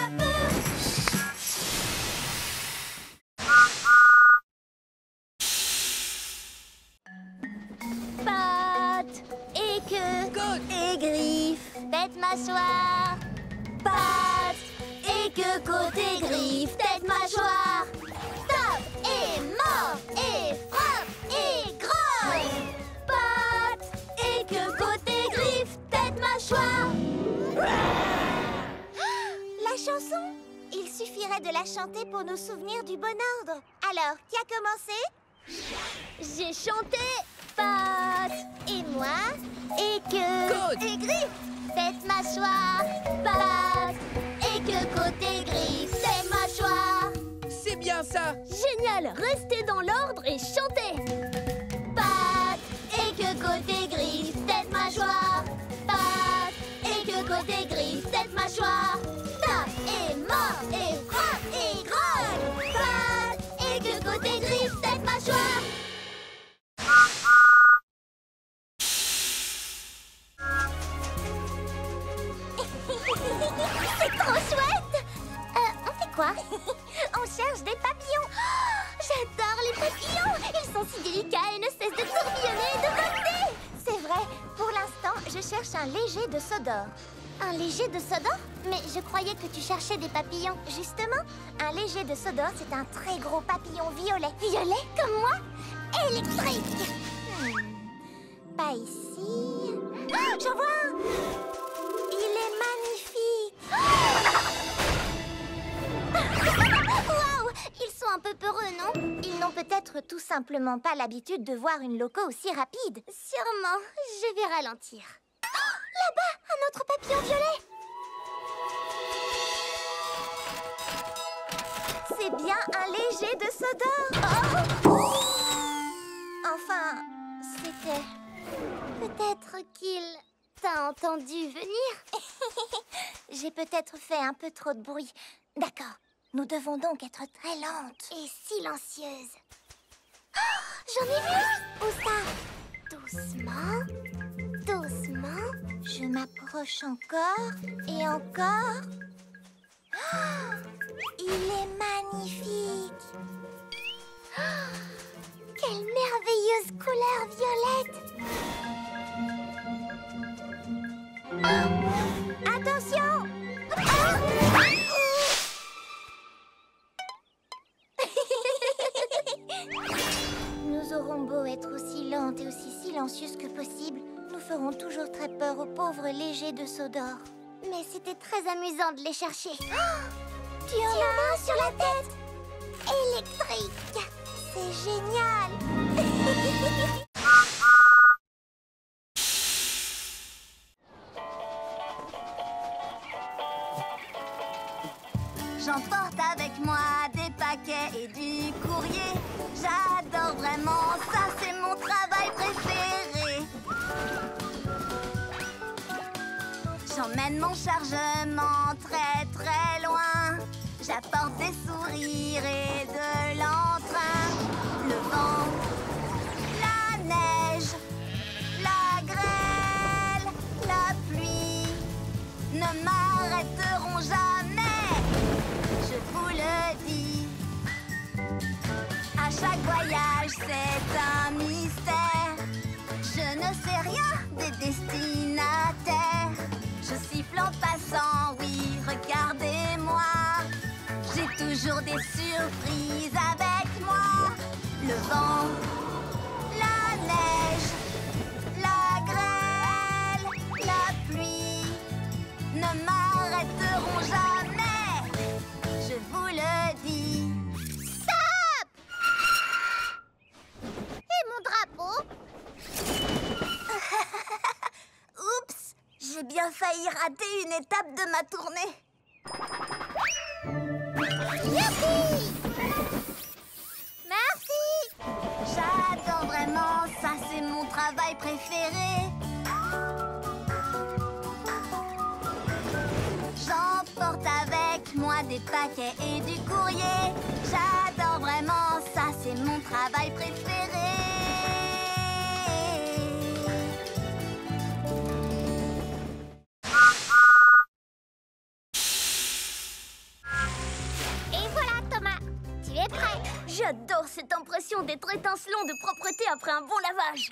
Pattes et queue et griffes, tête mâchoire. Pattes et queue, côte et griffes, tête mâchoire. Tape et mord et frappe et grogne. Pattes et queue, côte et griffes, tête mâchoire. La chanson? Il suffirait de la chanter pour nous souvenir du bon ordre. Alors, qui a commencé? J'ai chanté pattes et moi et queue et griffes, tête mâchoire. Pattes et queue, côte et griffes, tête mâchoire. C'est bien ça. Génial, restez dans l'ordre et chantez. Pattes et queue, côte et griffes, tête mâchoire. Pattes et queue, côte et griffes, tête mâchoire. Tape et mord et frappe et grogne. Pattes et queue, côte et griffes, tête mâchoire. C'est trop chouette! On fait quoi? On cherche des papillons. Oh, j'adore les papillons! Ils sont si délicats et ne cessent de tourbillonner et de voler. C'est vrai, pour l'instant, je cherche un léger de Sodor. Un léger de Sodor? Mais je croyais que tu cherchais des papillons. Justement, un léger de Sodor, c'est un très gros papillon violet. Violet, comme moi? Électrique! Pas ici. Ah, j'en vois un! Il est magnifique! Waouh! Ils sont un peu peureux, non? Ils n'ont peut-être tout simplement pas l'habitude de voir une loco aussi rapide. Sûrement. Je vais ralentir. Oh, là-bas, un autre papillon violet! C'est bien un léger de Sodor. Oh! Enfin, c'était... Peut-être qu'il t'a entendu venir. J'ai peut-être fait un peu trop de bruit. D'accord, nous devons donc être très lentes et silencieuses. Oh, j'en ai vu! Où ça? Doucement, doucement. Je m'approche encore et encore. Oh, il est magnifique. Oh, quelle merveilleuse couleur violette. Oh, attention! Oh! Nous aurons beau être aussi lentes et aussi silencieuses que possible, nous ferons toujours très peur aux pauvres légers de Sodor. Mais c'était très amusant de les chercher. Oh, tu en as un sur la tête! Électrique! C'est génial! J'emporte avec moi des paquets et du courrier. J'adore vraiment ça, c'est mon travail préféré. J'emmène mon chargement très très loin. J'apporte des sourires et de l'entrain. Le vent, la neige, c'est un mystère. Je ne sais rien des destinataires. Je siffle en passant, oui, regardez-moi. J'ai toujours des surprises avec moi. Le vent, la neige, la grêle, la pluie ne m'arrêteront jamais. Je vous le dis. Stop! Et mon drapeau? Oups, j'ai bien failli rater une étape de ma tournée. Youpi! Merci! J'adore vraiment, ça c'est mon travail préféré. J'emporte avec moi des paquets et du courrier. J'adore vraiment, ça c'est mon travail préféré. Et voilà, Thomas, tu es prêt? J'adore cette impression d'être étincelant de propreté après un bon lavage.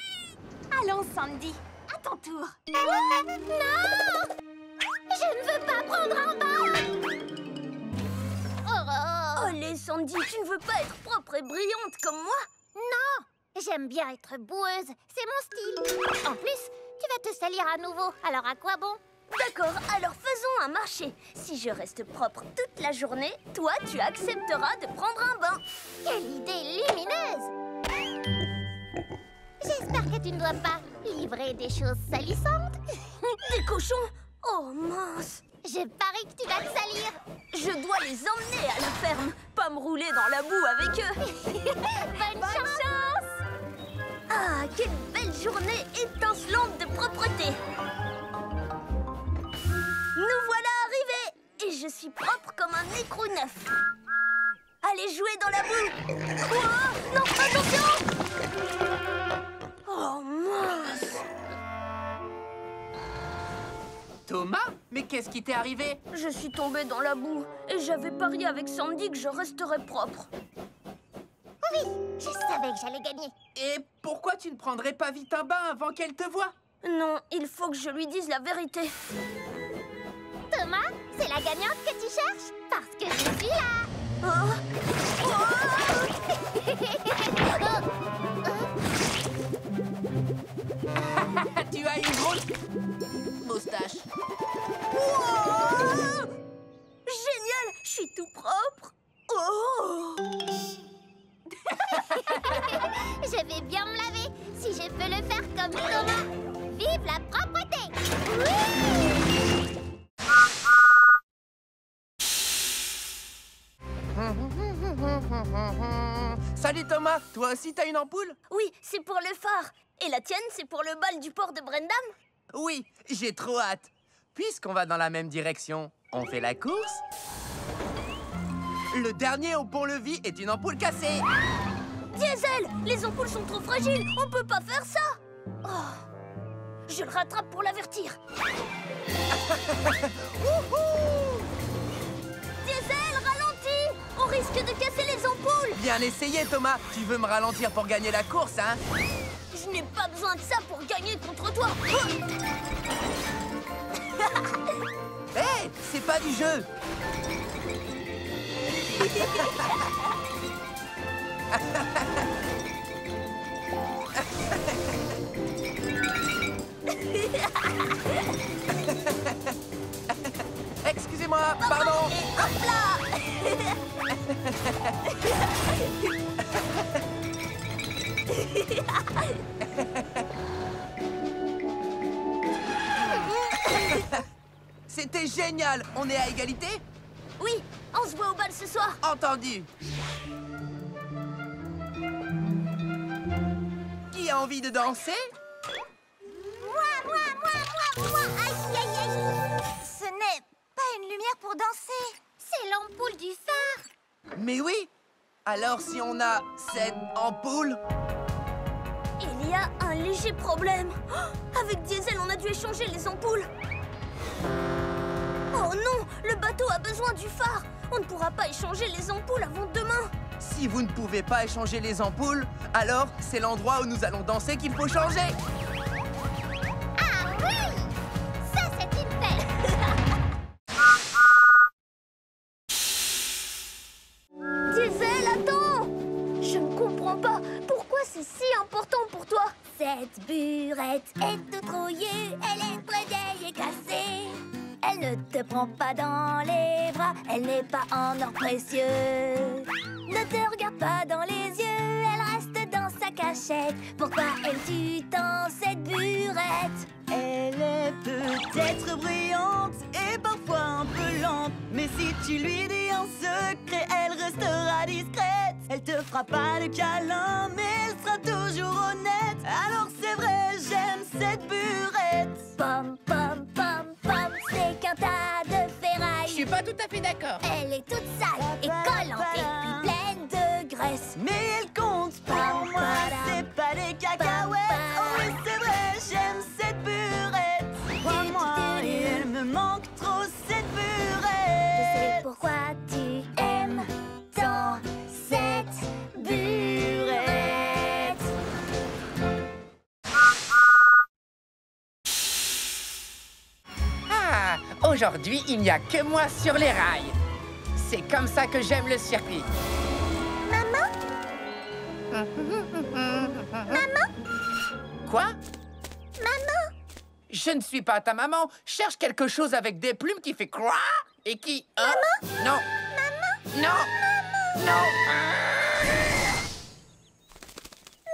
Allons, Sandy, à ton tour. Non! Je ne veux pas prendre un bain! Oh! Allez, Sandy, tu ne veux pas être propre et brillante comme moi? Non! J'aime bien être boueuse, c'est mon style. En plus, tu vas te salir à nouveau, alors à quoi bon? D'accord, alors faisons un marché. Si je reste propre toute la journée, toi, tu accepteras de prendre un bain. Quelle idée lumineuse! J'espère que tu ne dois pas livrer des choses salissantes. Des cochons? Oh mince! Je parie que tu vas te salir. Je dois les emmener à la ferme, pas me rouler dans la boue avec eux. Bonne chance! Ah, quelle belle journée étincelante de propreté! Nous voilà arrivés! Et je suis propre comme un écrou neuf. Allez jouer dans la boue! Oh, non, attention! Oh mince! Thomas, mais qu'est-ce qui t'est arrivé? Je suis tombée dans la boue et j'avais parié avec Sandy que je resterais propre. Oui, je savais que j'allais gagner. Et pourquoi tu ne prendrais pas vite un bain avant qu'elle te voie? Non, il faut que je lui dise la vérité. Thomas, c'est la gagnante que tu cherches? Parce que je suis là. Tu as une grosse moustache. Wow! Génial, je suis tout propre. Oh! Je vais bien me laver si je peux le faire comme Thomas. Vive la propreté! Oui! Salut Thomas, toi aussi t'as une ampoule? Oui, c'est pour le phare. Et la tienne, c'est pour le bal du port de Brendam? Oui, j'ai trop hâte. Puisqu'on va dans la même direction, on fait la course? Le dernier au pont-levis est une ampoule cassée. Diesel, les ampoules sont trop fragiles. On peut pas faire ça. Oh, je le rattrape pour l'avertir. Diesel, ralentis. On risque de casser les ampoules. Bien essayé Thomas. Tu veux me ralentir pour gagner la course, hein? Je n'ai pas besoin de ça pour gagner contre toi. Hé, hey, c'est pas du jeu. Excusez-moi, pardon. Et hop là. C'était génial. On est à égalité? Oui, on se voit au bal ce soir. Entendu. Qui a envie de danser? Moi. Aïe, aïe, aïe. Ce n'est pas une lumière pour danser. C'est l'ampoule du phare. Mais oui. Alors si on a cette ampoule... Il y a un léger problème. Oh, avec Diesel, on a dû échanger les ampoules. Oh non, le bateau a besoin du phare. On ne pourra pas échanger les ampoules avant demain. Si vous ne pouvez pas échanger les ampoules, alors c'est l'endroit où nous allons danser qu'il faut changer. Ah oui! Ça, c'est une fête! Diesel, attends! Je ne comprends pas. Pourquoi c'est si important pour toi? Cette burette est toute rouillée, elle est très vieille et cassée. Elle ne te prend pas dans les bras, elle n'est pas en or précieux. Ne te regarde pas dans les yeux, elle reste dans sa cachette. Pourquoi aimes-tu tant cette burette? Elle est peut-être brillante et parfois un peu lente, mais si tu lui dis un secret, elle restera discrète. Elle te fera pas de câlin, mais elle sera toujours honnête. Alors c'est vrai, j'aime cette burette. Pom, pom, pom, pom, c'est qu'un tas de ferraille. Je suis pas tout à fait d'accord. Elle est toute sale et collante et puis pleine de graisse. Mais elle compte pour moi, c'est pas des cacahuètes. Oh oui, c'est vrai, j'aime cette burette. Crois-moi, et elle me manque trop cette Je burette. sais pourquoi tu aimes tant cette burette. Ah, aujourd'hui, il n'y a que moi sur les rails. C'est comme ça que j'aime le circuit. Maman? Maman? Quoi? Maman? Je ne suis pas ta maman. Cherche quelque chose avec des plumes qui fait quoi? Et qui... Maman? Non. Maman? Non. Non.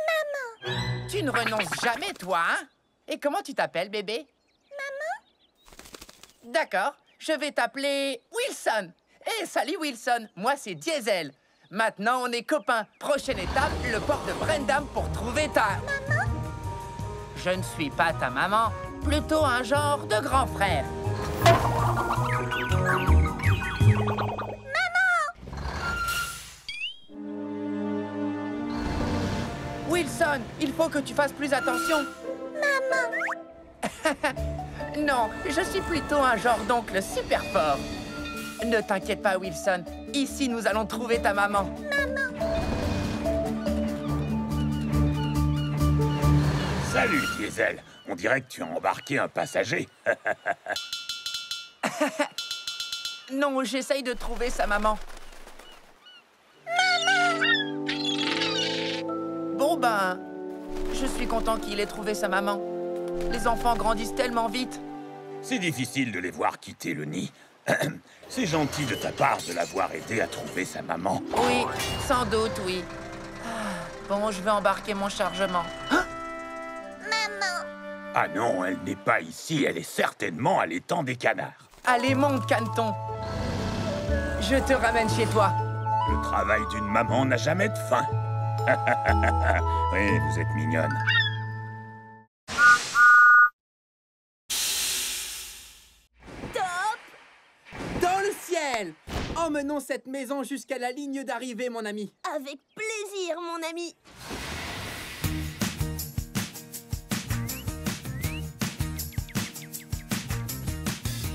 Maman? Tu ne renonces jamais, toi, hein? Et comment tu t'appelles, bébé? Maman? D'accord, je vais t'appeler Wilson. Eh, salut Wilson, moi c'est Diesel. Maintenant, on est copains. Prochaine étape, le port de Brendam pour trouver ta... Maman? Je ne suis pas ta maman, plutôt un genre de grand frère. Wilson, il faut que tu fasses plus attention. Maman? Non, je suis plutôt un genre d'oncle super fort. Ne t'inquiète pas, Wilson. Ici, nous allons trouver ta maman. Salut, Diesel. On dirait que tu as embarqué un passager. Non, j'essaye de trouver sa maman. Bon ben, je suis content qu'il ait trouvé sa maman. Les enfants grandissent tellement vite. C'est difficile de les voir quitter le nid. C'est gentil de ta part de l'avoir aidé à trouver sa maman. Oui, sans doute, oui. Ah, bon, je vais embarquer mon chargement. Hein? Maman? Ah non, elle n'est pas ici. Elle est certainement à l'étang des canards. Allez, monte, Caneton. Je te ramène chez toi. Le travail d'une maman n'a jamais de fin. Oui, vous êtes mignonne. Top! Dans le ciel! Emmenons cette maison jusqu'à la ligne d'arrivée, mon ami. Avec plaisir, mon ami.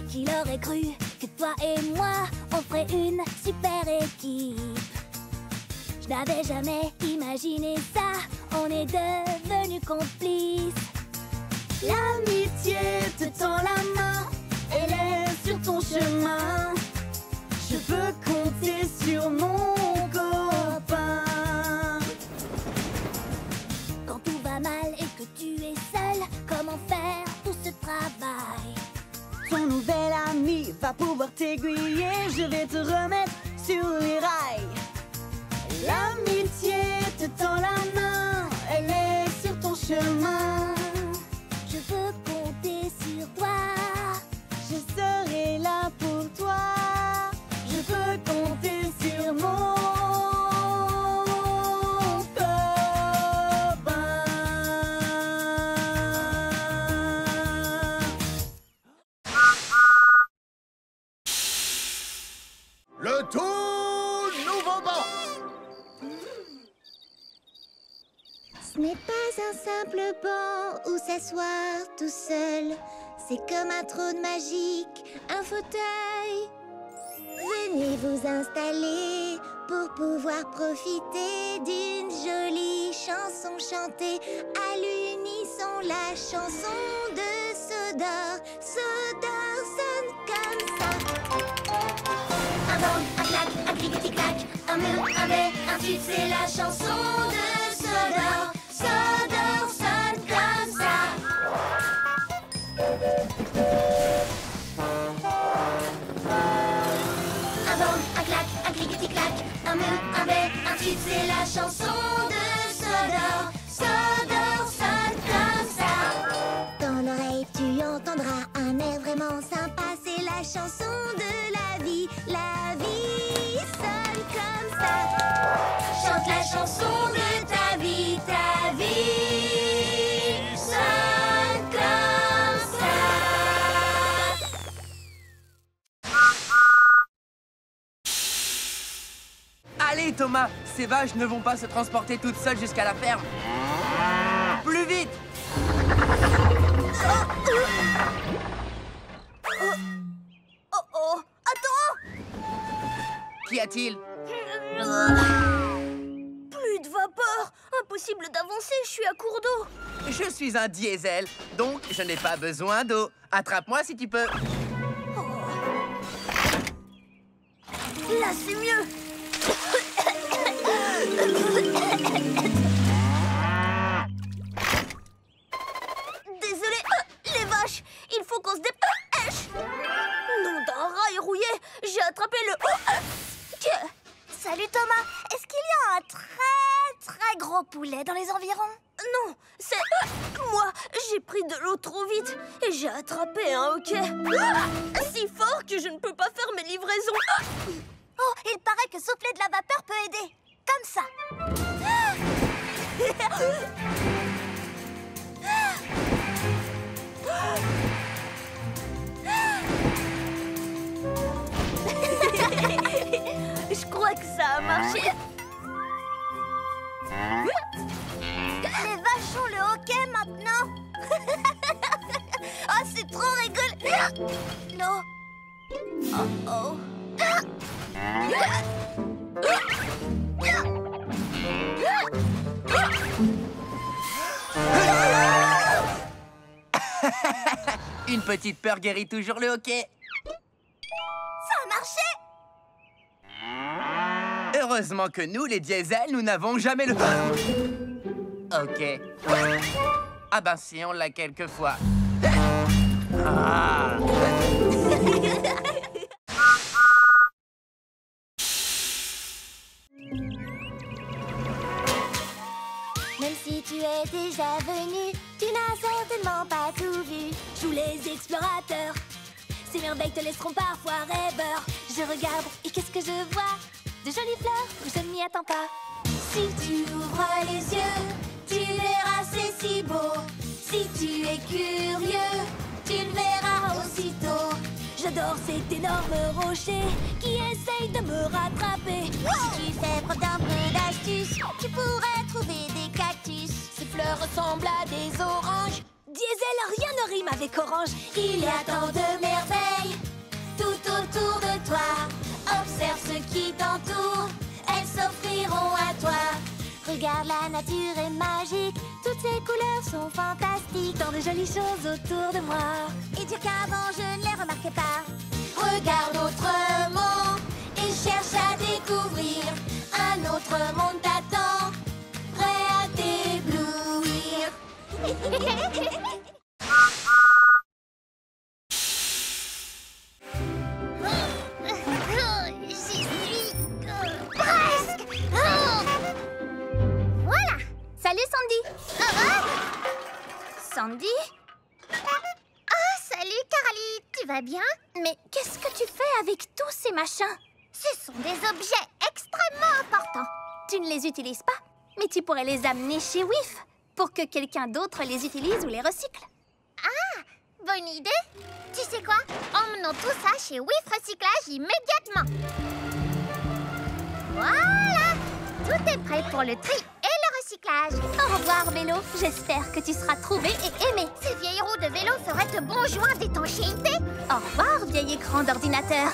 Qui l'aurait cru que toi et moi, on ferait une super équipe? Je n'avais jamais imaginé ça, on est devenus complices. L'amitié te tend la main, elle est sur ton chemin. Je peux compter sur mon copain. Quand tout va mal et que tu es seul, comment faire tout ce travail? Ton nouvel ami va pouvoir t'aiguiller. Je vais te remettre sur les rails. L'amitié te tend la main, elle est sur ton chemin. Je veux compter sur toi. Je serai là pour toi. Je peux compter sur mon Le tout nouveau banc. Ce n'est pas un simple banc où s'asseoir tout seul. C'est comme un trône magique, un fauteuil. Venez vous installer pour pouvoir profiter d'une jolie chanson chantée à l'unisson. La chanson de Sodor. Sodor sonne comme ça. Un bang, un clac, un clic-tic-clac, un mur, un bé, un tube, c'est la chanson de Sodor. Sodor sonne comme ça. Un bang, un clac, un clic-tic-clac, un mur, un bé, un tube, c'est la chanson de Sodor. Sodor sonne comme ça. Dans l'oreille tu entendras un air vraiment sympa. C'est la chanson de la vie. La vie sonne comme ça. Chante la chanson de ta vie. Ta vie sonne comme ça. Allez, Thomas, ces vaches ne vont pas se transporter toutes seules jusqu'à la ferme. Plus vite! Oh, attends! Qu'y a-t-il? Plus de vapeur! Impossible d'avancer, je suis à court d'eau. Je suis un diesel, donc je n'ai pas besoin d'eau. Attrape-moi si tu peux. Là, c'est mieux. Désolé, les vaches, il faut qu'on se dépêche. Nom d'un rail rouillé, j'ai attrapé le... Salut Thomas, est-ce qu'il y a un très gros poulet dans les environs? Non, c'est moi. J'ai pris de l'eau trop vite et j'ai attrapé un hoquet. Si fort que je ne peux pas faire mes livraisons. Oh, il paraît que souffler de la vapeur peut aider. Comme ça. Je crois que ça a marché. Les vaches ont le hoquet maintenant. Ah, c'est trop rigolo. Non. Oh. Une petite peur guérit toujours le hoquet. Ça a marché. Heureusement que nous, les diesels, nous n'avons jamais le... Ok. Ah ben si, on l'a quelquefois. Ah. Même si tu es déjà venu, tu n'as certainement pas tout vu. Joue les explorateurs. Ces merveilles te laisseront parfois rêveur. Je regarde et qu'est-ce que je vois? De jolies fleurs où je ne m'y attends pas. Si tu ouvres les yeux, tu verras c'est si beau. Si tu es curieux, tu le verras aussitôt. J'adore cet énorme rocher qui essaye de me rattraper. Si tu fais preuve d'un peu d'astuce, tu pourrais trouver des cactus. Ces fleurs ressemblent à des oranges. Diesel, rien ne rime avec orange. Il y a tant de merveilles tout autour de toi. Observe ce qui t'entoure, elles s'offriront à toi. Regarde, la nature est magique, toutes ces couleurs sont fantastiques. Tant de jolies choses autour de moi. Et dire qu'avant je ne les remarquais pas. Regarde autrement et cherche à découvrir. Un autre monde t'attend, prêt à t'éblouir. J'y suis presque. Voilà. Salut Sandy. Sandy? Ah, salut Carly. Tu vas bien? Mais qu'est-ce que tu fais avec tous ces machins? Ce sont des objets extrêmement importants. Tu ne les utilises pas, mais tu pourrais les amener chez WIF pour que quelqu'un d'autre les utilise ou les recycle. Ah, bonne idée. Tu sais quoi? Emmenons tout ça chez WIF Recyclage immédiatement. Voilà, tout est prêt pour le tri et le recyclage. Au revoir, vélo. J'espère que tu seras trouvé et aimé. Ces vieilles roues de vélo feraient de bons joints d'étanchéité. Au revoir, vieil écran d'ordinateur.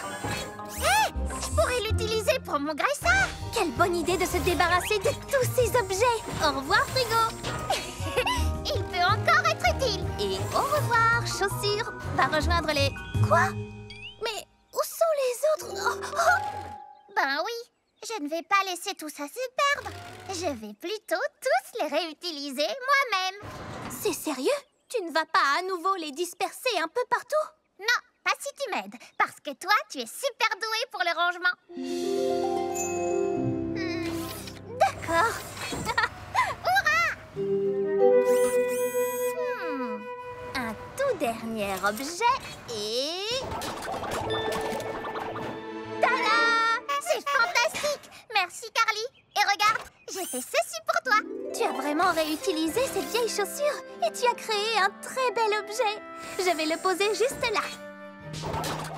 Hé, je pourrais l'utiliser pour mon graisseur. Quelle bonne idée de se débarrasser de tous ces objets. Au revoir, frigo. Il peut encore être utile. Et au revoir, chaussures. Va rejoindre les... Quoi? Mais où sont les autres? Ben oui, je ne vais pas laisser tout ça se perdre. Je vais plutôt tous les réutiliser moi-même. C'est sérieux? Tu ne vas pas à nouveau les disperser un peu partout? Non, pas si tu m'aides, parce que toi, tu es super doué pour le rangement. D'accord. Hurrah! Un tout dernier objet et... Tada! C'est fantastique! Merci, Carly. Et regarde, j'ai fait ceci pour toi. Tu as vraiment réutilisé ces vieilles chaussures et tu as créé un très bel objet. Je vais le poser juste là.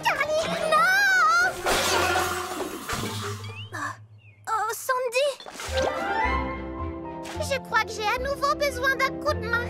Carly, non! Oh, Sandy! Je crois que j'ai à nouveau besoin d'un coup de main.